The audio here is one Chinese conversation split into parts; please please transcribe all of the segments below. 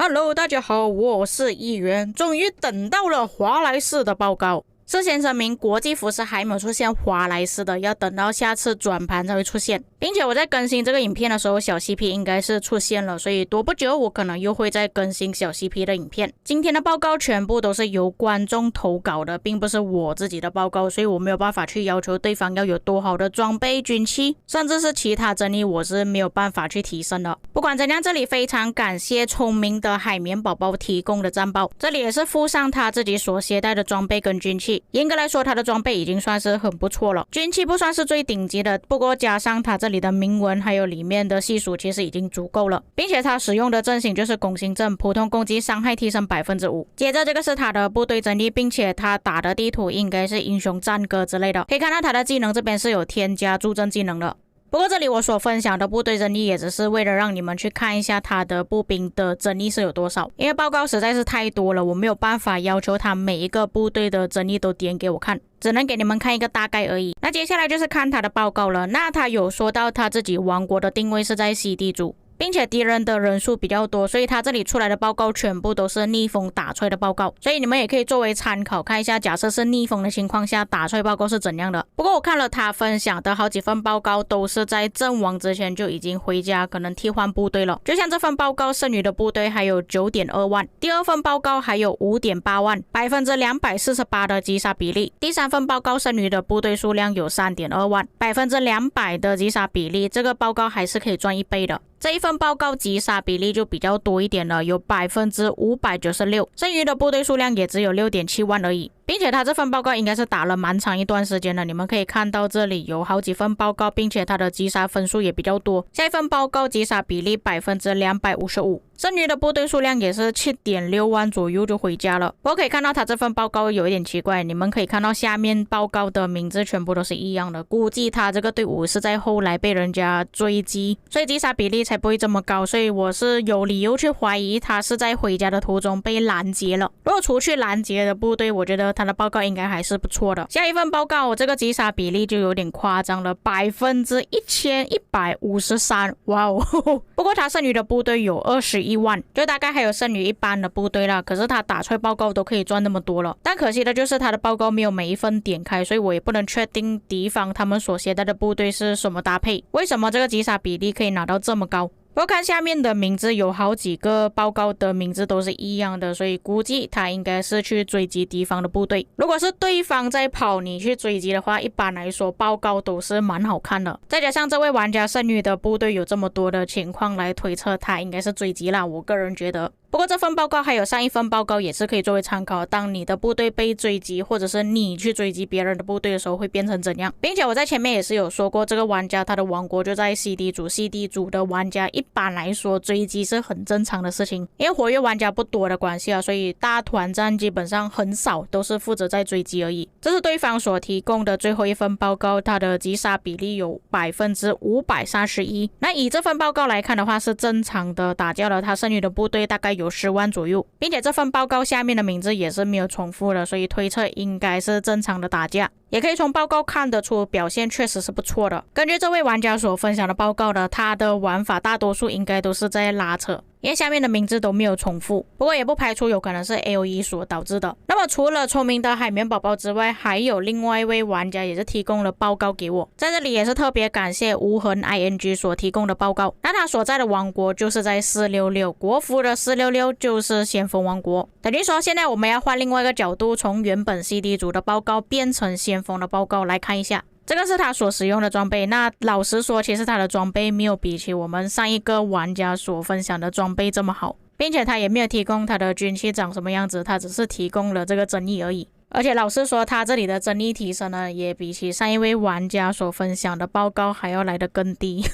Hello，大家好，我是议员，终于等到了华莱士的报告。事先声明，国际服饰还没有出现华莱士的，要等到下次转盘才会出现。并且我在更新这个影片的时候，小 CP 应该是出现了，所以多不久我可能又会再更新小 CP 的影片。今天的报告全部都是由观众投稿的，并不是我自己的报告，所以我没有办法去要求对方要有多好的装备、军器，甚至是其他争议，我是没有办法去提升的。不管怎样，这里非常感谢聪明的海绵宝宝提供的战报，这里也是附上他自己所携带的装备跟军器。严格来说，他的装备已经算是很不错了，军器不算是最顶级的，不过加上他这里的铭文还有里面的系数，其实已经足够了。并且他使用的阵型就是拱形阵，普通攻击伤害提升 5%。 接着这个是他的部队阵地，并且他打的地图应该是英雄战歌之类的，可以看到他的技能这边是有添加助阵技能的。不过这里我所分享的部队阵地也只是为了让你们去看一下他的步兵的阵地是有多少，因为报告实在是太多了，我没有办法要求他每一个部队的阵地都点给我看，只能给你们看一个大概而已。那接下来就是看他的报告了。那他有说到他自己王国的定位是在 CD 组，并且敌人的人数比较多，所以他这里出来的报告全部都是逆风打出来的报告，所以你们也可以作为参考看一下，假设是逆风的情况下打出来报告是怎样的。不过我看了他分享的好几份报告，都是在阵亡之前就已经回家可能替换部队了，就像这份报告剩余的部队还有 9.2 万，第二份报告还有 5.8 万， 248%的击杀比例，第三份报告剩余的部队数量有 3.2 万， 200%的击杀比例，这个报告还是可以赚1倍的。这一份报告击杀比例就比较多一点了，有 596%， 剩余的部队数量也只有 6.7 万而已。并且他这份报告应该是打了蛮长一段时间了，你们可以看到这里有好几份报告，并且他的击杀分数也比较多。下一份报告击杀比例 255%， 剩余的部队数量也是 7.6 万左右就回家了。我可以看到他这份报告有一点奇怪，你们可以看到下面报告的名字全部都是一样的，估计他这个队伍是在后来被人家追击，所以击杀比例才不会这么高，所以我是有理由去怀疑他是在回家的途中被拦截了。如果除去拦截的部队，我觉得他的报告应该还是不错的。下一份报告这个击杀比例就有点夸张了， 1153%， 哇哦！不过他剩余的部队有21万，就大概还有剩余一半的部队啦，可是他打出来报告都可以赚那么多了。但可惜的就是他的报告没有每一份点开，所以我也不能确定敌方他们所携带的部队是什么搭配，为什么这个击杀比例可以拿到这么高。我看下面的名字有好几个报告的名字都是一样的，所以估计他应该是去追击敌方的部队。如果是对方在跑你去追击的话，一般来说报告都是蛮好看的。再加上这位玩家剩余的部队有这么多的情况来推测，他应该是追击啦，我个人觉得。不过这份报告还有上一份报告也是可以作为参考，当你的部队被追击，或者是你去追击别人的部队的时候会变成怎样。并且我在前面也是有说过，这个玩家他的王国就在 CD 组， CD 组的玩家一般来说追击是很正常的事情，因为活跃玩家不多的关系啊，所以大团战基本上很少都是负责在追击而已。这是对方所提供的最后一份报告，他的击杀比例有 531%。 那以这份报告来看的话是正常的打架了，他剩余的部队大概有10万左右，并且这份报告下面的名字也是没有重复的，所以推测应该是正常的打架。也可以从报告看得出表现确实是不错的。根据这位玩家所分享的报告呢，他的玩法大多数应该都是在拉扯，因为下面的名字都没有重复，不过也不排除有可能是 AOE 所导致的。那么除了聪明的海绵宝宝之外，还有另外一位玩家也是提供了报告给我，在这里也是特别感谢无痕 ING 所提供的报告。那他所在的王国就是在466，国服的466就是先锋王国，等于说现在我们要换另外一个角度，从原本 CD 组的报告变成先锋的报告来看一下。这个是他所使用的装备，那老实说其实他的装备没有比起我们上一个玩家所分享的装备这么好，并且他也没有提供他的军器长什么样子，他只是提供了这个争议而已。而且老实说他这里的争议提升呢，也比起上一位玩家所分享的报告还要来得更低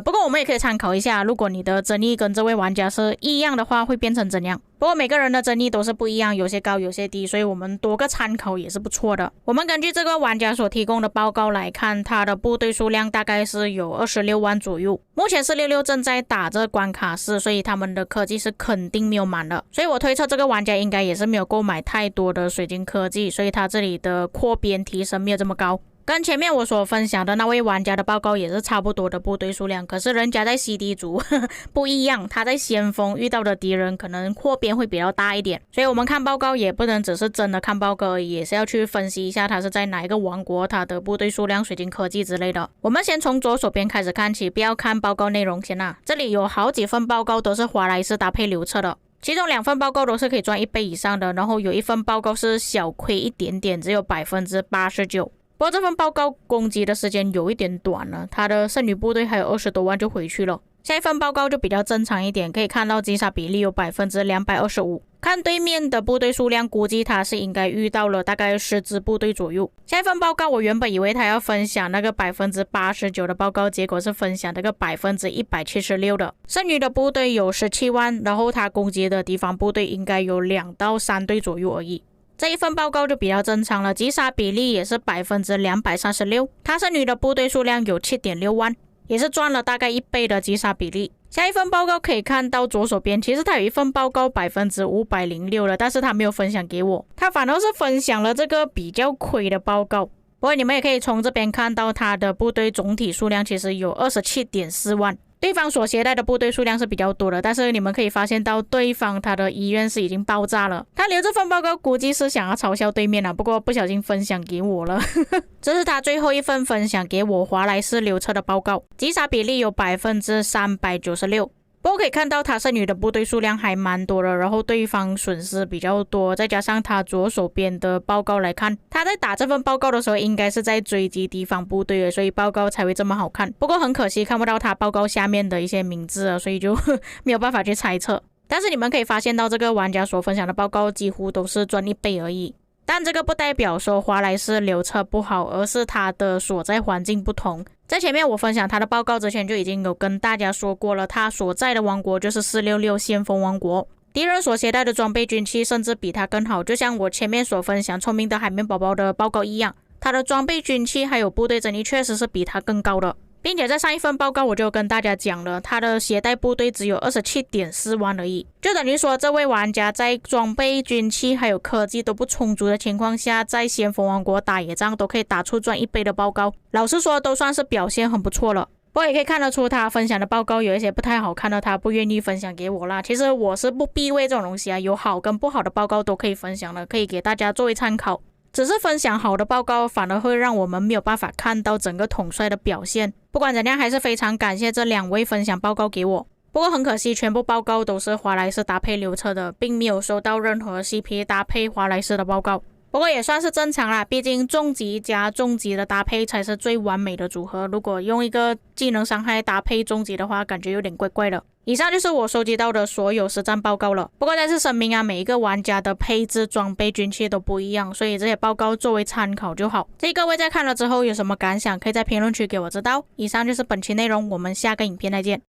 不过我们也可以参考一下，如果你的争议跟这位玩家是一样的话会变成怎样。不过每个人的争议都是不一样，有些高有些低，所以我们多个参考也是不错的。我们根据这个玩家所提供的报告来看，他的部队数量大概是有26万左右。目前466正在打这关卡4，所以他们的科技是肯定没有满的，所以我推测这个玩家应该也是没有购买太多的水晶科技，所以他这里的扩编提升没有这么高。跟前面我所分享的那位玩家的报告也是差不多的部队数量，可是人家在 CD 族不一样，他在先锋遇到的敌人可能扩编会比较大一点，所以我们看报告也不能只是真的看报告而已，也是要去分析一下他是在哪一个王国，他的部队数量、水晶科技之类的。我们先从左手边开始看起，不要看报告内容先啊。这里有好几份报告都是华莱士搭配刘彻的，其中2份报告都是可以赚1倍以上的，然后有1份报告是小亏一点点，只有 89%。不过这份报告攻击的时间有一点短了，他的剩余部队还有20多万就回去了。下一份报告就比较正常一点，可以看到击杀比例有 225%。看对面的部队数量，估计他是应该遇到了大概10支部队左右。下一份报告我原本以为他要分享那个 89% 的报告，结果是分享这个 176% 的。剩余的部队有17万，然后他攻击的敌方部队应该有2到3队左右而已。这一份报告就比较正常了，击杀比例也是 236%， 他剩余的部队数量有 7.6 万，也是赚了大概1倍的击杀比例。下一份报告可以看到左手边，其实他有一份报告 506% 了，但是他没有分享给我，他反而是分享了这个比较亏的报告。不过你们也可以从这边看到他的部队总体数量其实有 27.4 万。对方所携带的部队数量是比较多的，但是你们可以发现到对方他的医院是已经爆炸了。他留这份报告估计是想要嘲笑对面了，不过不小心分享给我了。这是他最后一份分享给我华莱士刘彻的报告，击杀比例有 396%。不过可以看到他剩余的部队数量还蛮多的，然后对方损失比较多，再加上他左手边的报告来看，他在打这份报告的时候应该是在追击敌方部队的，所以报告才会这么好看。不过很可惜看不到他报告下面的一些名字所以就没有办法去猜测。但是你们可以发现到这个玩家所分享的报告几乎都是赚1倍而已。但这个不代表说华莱士刘彻不好，而是他的所在环境不同。在前面我分享他的报告之前就已经有跟大家说过了，他所在的王国就是466先锋王国，敌人所携带的装备军器甚至比他更好，就像我前面所分享聪明的海绵宝宝的报告一样，他的装备军器还有部队整理确实是比他更高的。并且在上一份报告我就跟大家讲了，他的携带部队只有 27.4 万而已，就等于说这位玩家在装备军器还有科技都不充足的情况下，在先锋王国打野仗都可以打出赚1倍的报告，老实说都算是表现很不错了。不过也可以看得出他分享的报告有一些不太好看的，他不愿意分享给我啦。其实我是不避讳这种东西啊，有好跟不好的报告都可以分享的，可以给大家作为参考。只是分享好的报告反而会让我们没有办法看到整个统帅的表现。不管怎样还是非常感谢这2位分享报告给我。不过很可惜全部报告都是华莱士搭配刘彻的，并没有收到任何 CP 搭配华莱士的报告。不过也算是正常啦，毕竟重击加重击的搭配才是最完美的组合，如果用一个技能伤害搭配重击的话，感觉有点怪怪的。以上就是我收集到的所有实战报告了。不过再次声明啊，每一个玩家的配置、装备、军器都不一样，所以这些报告作为参考就好。至于各位在看了之后有什么感想，可以在评论区给我知道。以上就是本期内容，我们下个影片再见。